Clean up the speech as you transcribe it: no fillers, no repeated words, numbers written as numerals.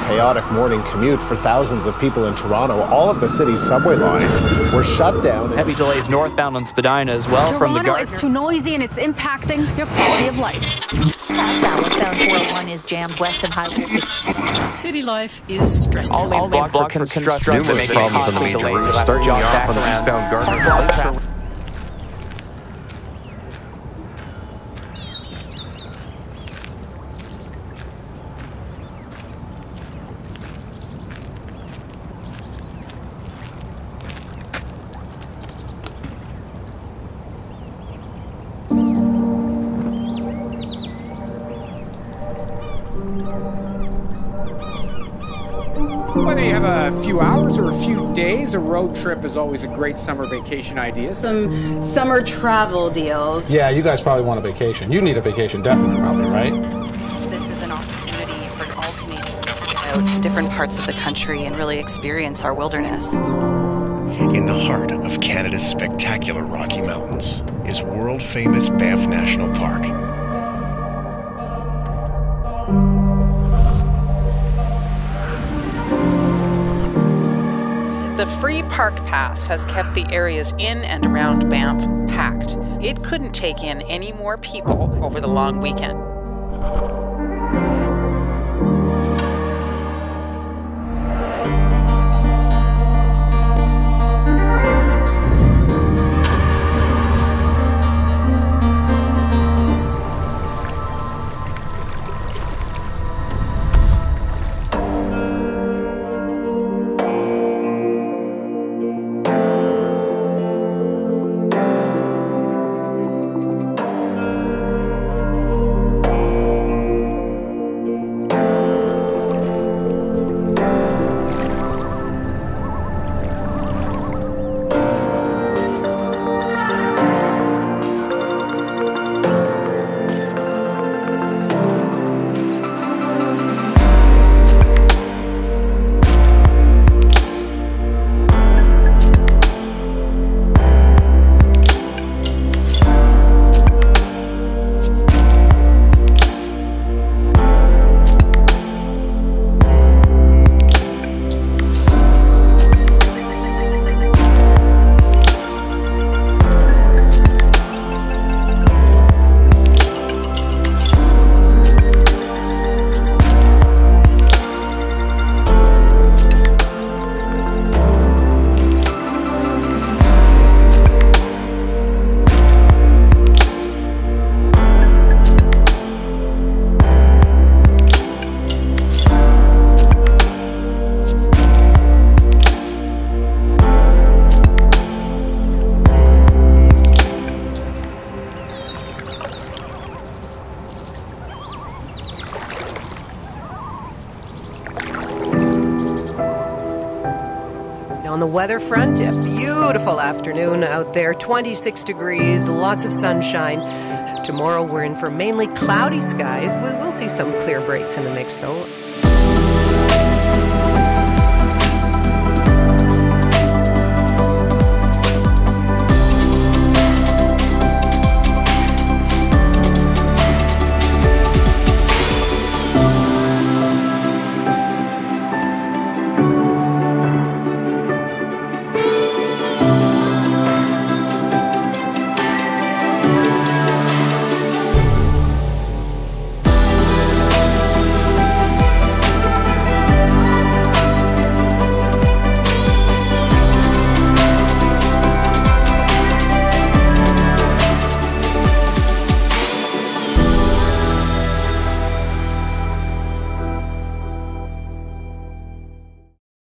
chaotic morning commute for thousands of people in Toronto. All of the city's subway lines were shut down. Heavy delays northbound on Spadina as well. Toronto From the Gardner. is too noisy and it's impacting your quality of life. Westbound 401 is jammed west of Highway 6. City life is stressful. All lanes blocked for construction. Numerous problems on the major routes, starting off on the eastbound Gardner. Whether you have a few hours or a few days, a road trip is always a great summer vacation idea. Some summer travel deals. Yeah, you guys probably want a vacation. You need a vacation, definitely, probably, right? This is an opportunity for all Canadians to get out to different parts of the country and really experience our wilderness. In the heart of Canada's spectacular Rocky Mountains is world-famous Banff National Park. The free park pass has kept the areas in and around Banff packed. It couldn't take in any more people over the long weekend. On the weather front, a beautiful afternoon out there, 26 degrees, lots of sunshine. Tomorrow we're in for mainly cloudy skies. We will see some clear breaks in the mix though.